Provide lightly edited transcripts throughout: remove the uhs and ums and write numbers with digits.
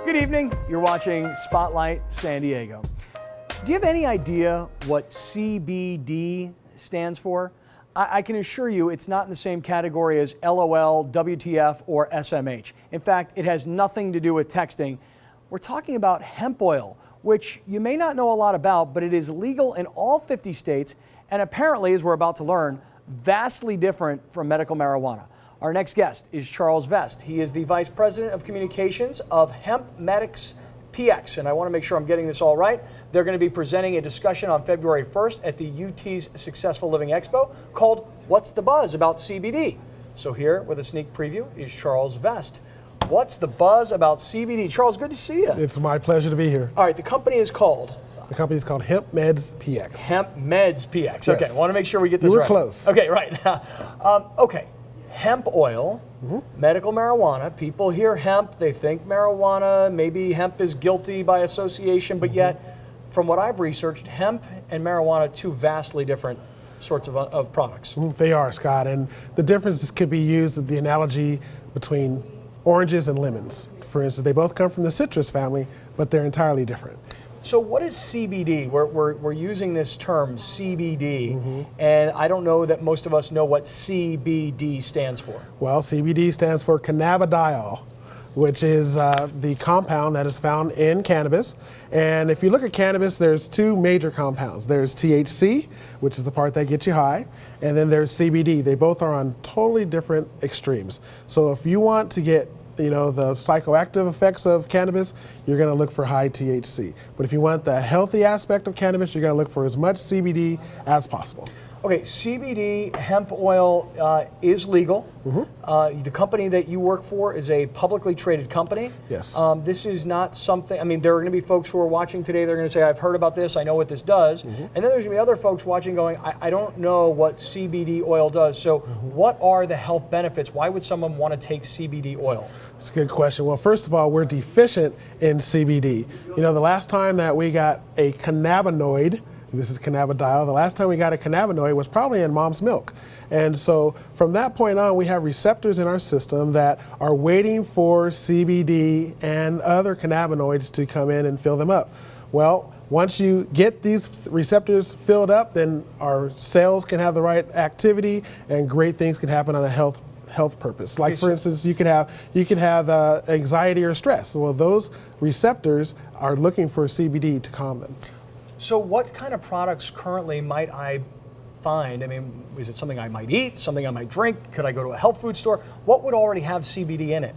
Good evening. You're watching Spotlight San Diego. Do you have any idea what CBD stands for? I can assure you it's not in the same category as LOL, WTF, or SMH. In fact, it has nothing to do with texting. We're talking about hemp oil, which you may not know a lot about, but it is legal in all 50 states and apparently, as we're about to learn, vastly different from medical marijuana. Our next guest is Charles Vest. He is the Vice President of Communications of HempMedics, and I want to make sure I'm getting this all right. They're going to be presenting a discussion on February 1st at the UT's Successful Living Expo called What's the Buzz About CBD? So here with a sneak preview is Charles Vest. What's the buzz about CBD? Charles, good to see you. It's my pleasure to be here. All right, the company is called? The company is called HempMedics. HempMedics. Yes. Okay, I want to make sure we get this You were right. close. Okay, right. Okay, hemp oil, medical marijuana. People hear hemp, they think marijuana. Maybe hemp is guilty by association, but yet, from what I've researched, hemp and marijuana, two vastly different sorts of products. They are, Scott, and the difference could be used with the analogy between oranges and lemons. For instance, they both come from the citrus family, but they're entirely different. So what is CBD? We're using this term CBD, and I don't know that most of us know what CBD stands for. Well, CBD stands for cannabidiol, which is the compound that is found in cannabis. And if you look at cannabis, there's two major compounds. There's THC, which is the part that gets you high, and then there's CBD. They both are on totally different extremes. So if you want to get the psychoactive effects of cannabis, you're going to look for high THC. But if you want the healthy aspect of cannabis, you're going to look for as much CBD as possible. Okay, CBD hemp oil is legal. The company that you work for is a publicly traded company. Yes. This is not something, I mean, there are going to be folks who are watching today, they're going to say, I've heard about this, I know what this does. And then there's going to be other folks watching going, I don't know what CBD oil does. So what are the health benefits? Why would someone want to take CBD oil? That's a good question. Well, first of all, we're deficient in CBD. The last time that we got a cannabinoid, this is cannabidiol, the last time we got a cannabinoid was probably in mom's milk. And so from that point on, we have receptors in our system that are waiting for CBD and other cannabinoids to come in and fill them up. Well, once you get these receptors filled up, then our cells can have the right activity and great things can happen on a health purpose. Like for instance, you could have anxiety or stress. Well, those receptors are looking for CBD to calm them. So what kind of products currently might I find? I mean, is it something I might eat, something I might drink? Could I go to a health food store? What would already have CBD in it?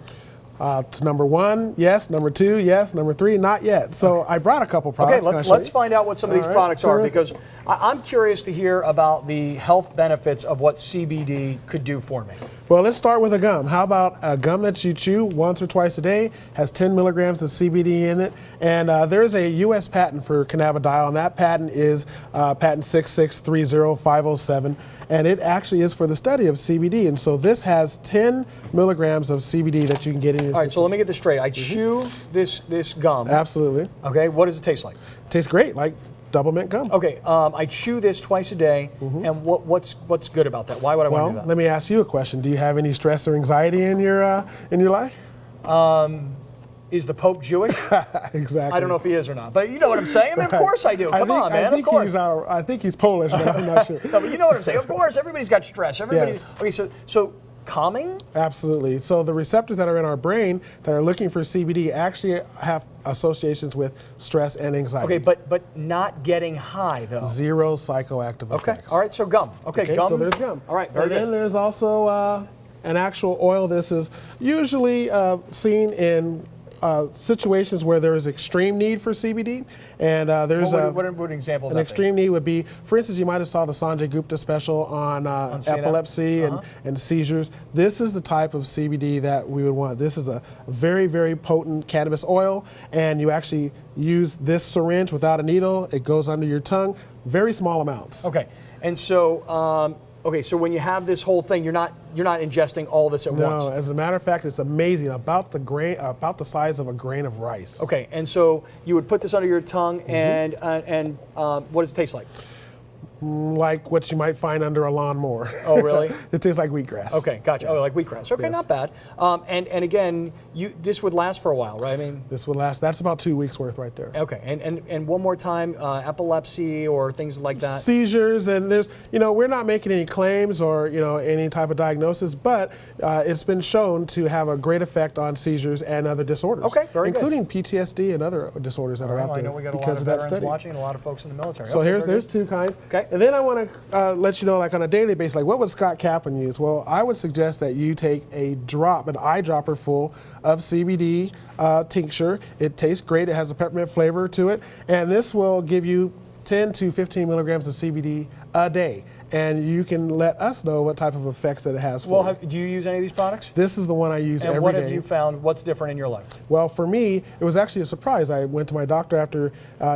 It's number one, yes. Number two, yes. Number three, not yet. So I brought a couple products. Okay, let's find out what some of these products are, because I'm curious to hear about the health benefits of what CBD could do for me. Well, let's start with a gum. How about a gum that you chew once or twice a day, has 10 milligrams of CBD in it, and there's a U.S. patent for cannabidiol, and that patent is patent 6630507. And it actually is for the study of CBD. And so this has 10 milligrams of CBD that you can get in your system. All right, so let me get this straight. I chew this gum. Absolutely. Okay, what does it taste like? It tastes great, like double mint gum. Okay, I chew this twice a day, and what's good about that? Why would I want to do that? Well, let me ask you a question. Do you have any stress or anxiety in your life? Is the Pope Jewish? Exactly. I don't know if he is or not, but you know what I'm saying. I mean, of course I do. Come on, man. Of course. I think he's Polish, but I'm not sure. No, but you know what I'm saying. Of course, everybody's got stress. Yes. Okay. So calming. Absolutely. So the receptors that are in our brain that are looking for CBD actually have associations with stress and anxiety. Okay, but not getting high though. Zero psychoactive effects. Okay. All right. So gum. Okay. Gum. So there's gum. All right. Very good. And then there's also an actual oil. This is usually seen in situations where there is extreme need for CBD, and there's what an example of an that extreme need would be, for instance, you might have saw the Sanjay Gupta special on epilepsy and seizures. This is the type of CBD that we would want. This is a very, very potent cannabis oil, and you actually use this syringe without a needle. It goes under your tongue, very small amounts. Okay, and so so when you have this whole thing, you're not ingesting all this at once. No, as a matter of fact, it's amazing. About the size of a grain of rice. Okay, and so you would put this under your tongue, and what does it taste like? Like what you might find under a lawnmower. Oh, really? It tastes like wheatgrass. Okay, gotcha. Oh, like wheatgrass. Okay, Yes. not bad. And again, this would last for a while, right? I mean, This would last, that's about 2 weeks worth right there. okay. And one more time, epilepsy or things like that. Seizures, and there's, we're not making any claims or, any type of diagnosis, but it's been shown to have a great effect on seizures and other disorders. Okay, very good. including PTSD and other disorders that are out Well, I there know we got a lot because of of that veterans study. watching and a lot of folks in the military. So Okay, there's very two kinds. Okay. And then I want to let you know, like on a daily basis, like what would Scott Kaplan use? Well, I would suggest that you take an eyedropper full of CBD tincture. It tastes great. It has a peppermint flavor to it. And this will give you 10 to 15 milligrams of CBD a day. And you can let us know what type of effects that it has for you. do you use any of these products? This is the one I use every day. And what have you found? What's different in your life? Well, for me, it was actually a surprise. I went to my doctor after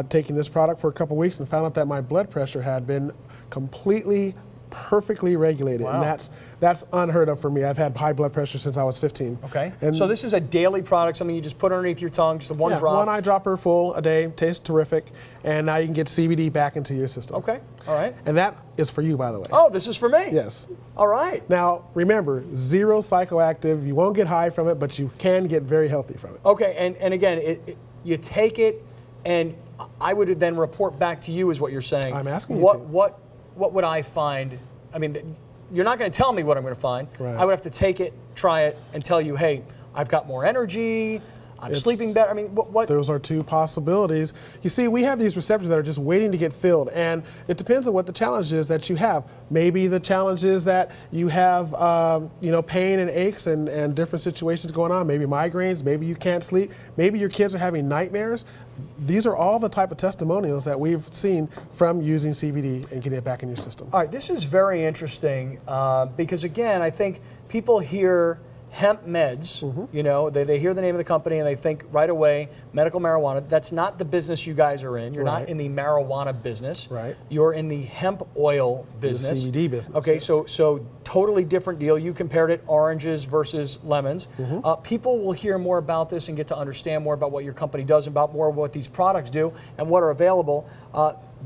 taking this product for a couple weeks and found out that my blood pressure had been completely, perfectly regulated. Wow. And that's unheard of for me. I've had high blood pressure since I was 15. Okay. And So this is a daily product, something you just put underneath your tongue, just one drop. one eyedropper full a day, tastes terrific, and now you can get CBD back into your system. Okay. All right. And that is for you, by the way. Oh, this is for me. Yes. All right. Now, remember, zero psychoactive. You won't get high from it, but you can get very healthy from it. Okay. And again, you take it, and I would then report back to you, is what you're saying. I'm asking you to. What would I find? I mean, you're not going to tell me what I'm going to find. Right. I would have to take it, try it, and tell you, hey, I've got more energy. I'm sleeping better. I mean, what? Those are two possibilities. You see, we have these receptors that are just waiting to get filled, and it depends on what the challenge is that you have. Maybe the challenge is that you have, pain and aches and different situations going on. Maybe migraines. Maybe you can't sleep. Maybe your kids are having nightmares. These are all the type of testimonials that we've seen from using CBD and getting it back in your system. All right, this is very interesting because, again, I think people hear hemp meds, they hear the name of the company and they think right away medical marijuana. That's not the business you guys are in. You're not in the marijuana business. Right. You're in the hemp oil business. The CBD business. Okay, yes. so totally different deal. You compared it oranges versus lemons. People will hear more about this and get to understand more about what your company does, about more of what these products do and what are available.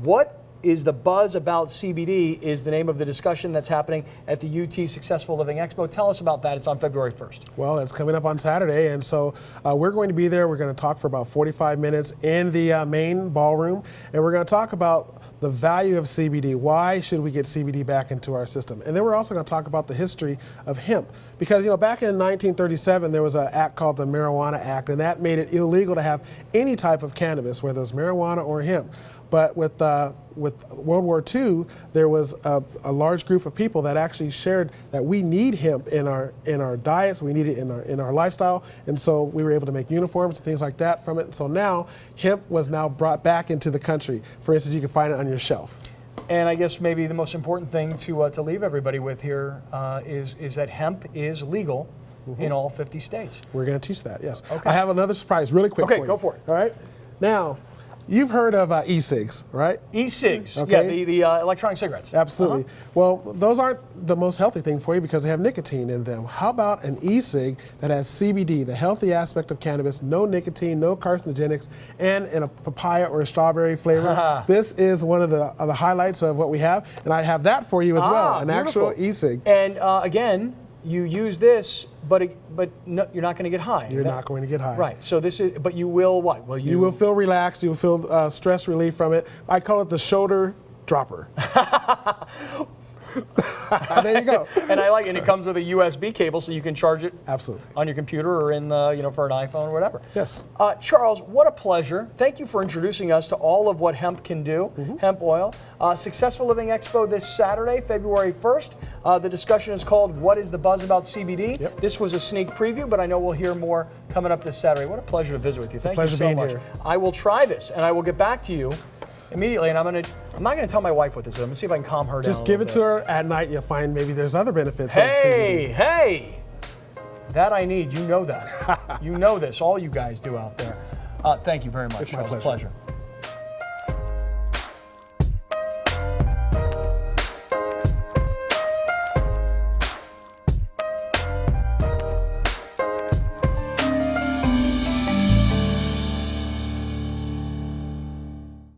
What is the buzz about CBD is the name of the discussion that's happening at the UT Successful Living Expo. Tell us about that. It's on February 1st. Well, it's coming up on Saturday, and so we're going to be there. We're going to talk for about 45 minutes in the main ballroom, and we're going to talk about the value of CBD. Why should we get CBD back into our system? And then we're also going to talk about the history of hemp. Because back in 1937, there was an act called the Marijuana Act, and that made it illegal to have any type of cannabis, whether it's marijuana or hemp. But with World War II, there was a large group of people that actually shared that we need hemp in our diets, we need it in our lifestyle, and so we were able to make uniforms and things like that from it. And so now hemp was now brought back into the country. For instance, you can find it on your shelf. And I guess maybe the most important thing to leave everybody with here is that hemp is legal in all 50 states. We're going to teach that, yes. Okay. I have another surprise really quick for you. Okay, go for it. All right. Now, you've heard of e-cigs, right? E-cigs, okay. Yeah, the electronic cigarettes. Absolutely. Well, those aren't the most healthy thing for you because they have nicotine in them. How about an e-cig that has CBD, the healthy aspect of cannabis, no nicotine, no carcinogenics, and in a papaya or a strawberry flavor? This is one of the highlights of what we have, and I have that for you as well, an beautiful. actual e-cig. And again, you use this, but no, you're not going to get high. You're not going to get high. Right. So this is, but you will what? Well, you will feel relaxed. You will feel stress relief from it. I call it the shoulder dropper. There you go. And I like it. And it comes with a USB cable, so you can charge it absolutely on your computer or in the for an iPhone or whatever. Yes. Charles, what a pleasure. Thank you for introducing us to all of what hemp can do. Hemp oil. Successful Living Expo this Saturday, February 1st. The discussion is called "What is the Buzz About CBD?" Yep. This was a sneak preview, but I know we'll hear more coming up this Saturday. What a pleasure to visit with you. Thank you so much. Here. I will try this, and I will get back to you immediately, and I'm not gonna tell my wife what this is. I'm gonna see if I can calm her down. Just give it to her at night. You'll find maybe there's other benefits. Hey, that I need. You know that. You know this. All you guys do out there. Thank you very much, It's my Charles. pleasure. Pleasure.